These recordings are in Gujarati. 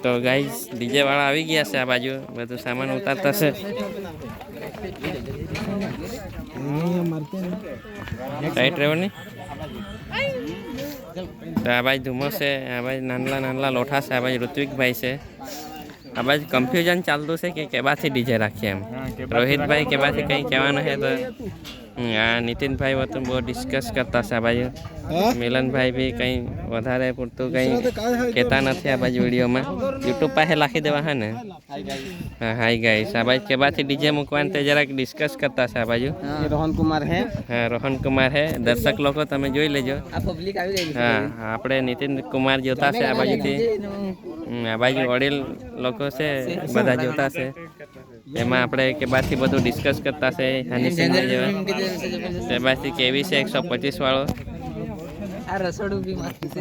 તો ગાઈસ ડીજે વાળા આવી ગયા છે આ બાજુ બધું સામાન ઉતારતા છે રાઈટ રહેવાની તો આ બાજુ ધુમ્મસ છે આ બાજુ નાનલા નાનલા લોઠા છે આ બાજુ ઋત્વિકભાઈ છે આ બાજુ કન્ફ્યુઝન ચાલતું છે કે કેબાથી ડીજે રાખીએ એમ રોહિતભાઈ કેબાથી કંઈ કહેવાનું છે તો આ નીતિનભાઈ હતું બહુ ડિસ્કસ કરતા છે આ બાજુ મિલનભાઈ બી કંઈ વધારે પૂરતું કંઈ કહેતા નથી આ બાજુ વિડીયોમાં યુટ્યુબ પાસે લખી દેવા હે ને હા હાઈ ગાઈસ આ બાજુ કેબાથી ડીજે મૂકવાનું તે જરાક ડિસ્કસ કરતા છે આ બાજુ રોહન કુમાર હે હા રોહન કુમાર હે દર્શક લોકો તમે જોઈ લેજો હા આપણે નીતિન કુમાર જોતા છે આ બાજુથી આ બાજુ વડીલ લોકો છે બધા જોતા છે એમાં આપણે કેબાથી બધું ડિસ્કસ કરતા છે આની સિંગર જેવા કેબાથી કેવી છે 125 વાળો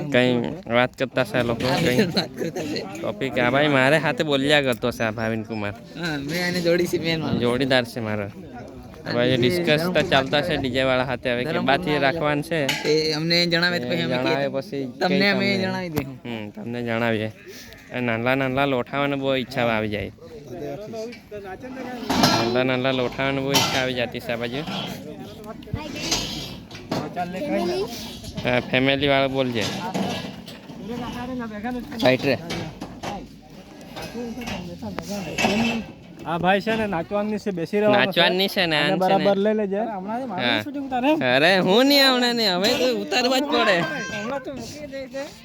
કઈ વાત કરતા છે લોકો કઈ ટોપિક આ ભાઈ મારે હાથે બોલ્યા કરતો છે આ ભાવિન કુમાર જોડીદાર છે મારો ભાઈ ડિસ્કસ તો ચાલતા છે ડીજે વાળા હાથે હવે કેબાથી રાખવાનું છે અમને જણાવે પછી તમને અમે જણાવી દે તમને જણાવીએ નાનલા નાનલા લોઠાવાની બહુ ઈચ્છા આવી જાય નાનલા નાનલા લોઠાવાની બહુ ઈચ્છા આવી જતી છે આ બાજુ ફેમિલી વાળો બોલજે સાઈટ રે આ ભાઈ છે ને નાચવાની છે બેસી રહેવાનું નાચવાની છે ને બરાબર લઈ લેજે અરે હું નહીં આવડે ને હવે તો ઉતારવા જ પડે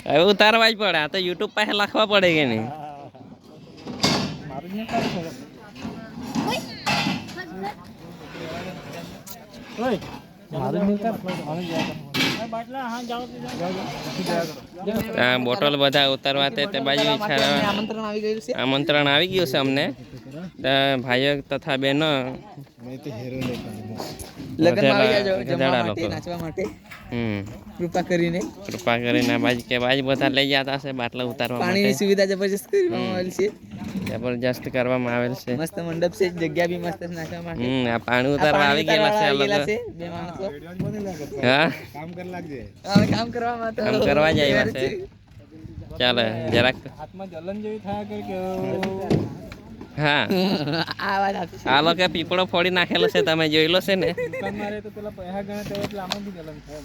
હવે ઉતારવા જ પડે આ તો યુટ્યુબ પાસે લખવા પડે કે નહીં બોટલ બધા ઉતારવા તે બાજુ આમંત્રણ આવી ગયું છે અમને ભાઈઓ તથા બહેનો કૃપા કરીને બાજુ કે બાજુ બધા લઈ જતા છે બાટલા ઉતારવા પાણીની સુવિધા જબરજસ્ત કરવામાં આવેલ છે જબરજસ્ત કરવામાં આવેલ છે મસ્ત મંડપ છે જગ્યા બી મસ્ત નાખવા માટે આ પાણી ઉતારવા આવી ગયેલા છે આ લોકો બે માણસો હા કામ કરવા માટે કામ કરવા જ આવ્યા છે ચાલે જરાક હાથમાં જલન જેવી થયા કે હા આ લોકો પીપળો ફોડી નાખેલો છે તમે જોયેલો છે ને મારે તો પેલા પૈસા ગણે એટલે આમાં બી જલન થાય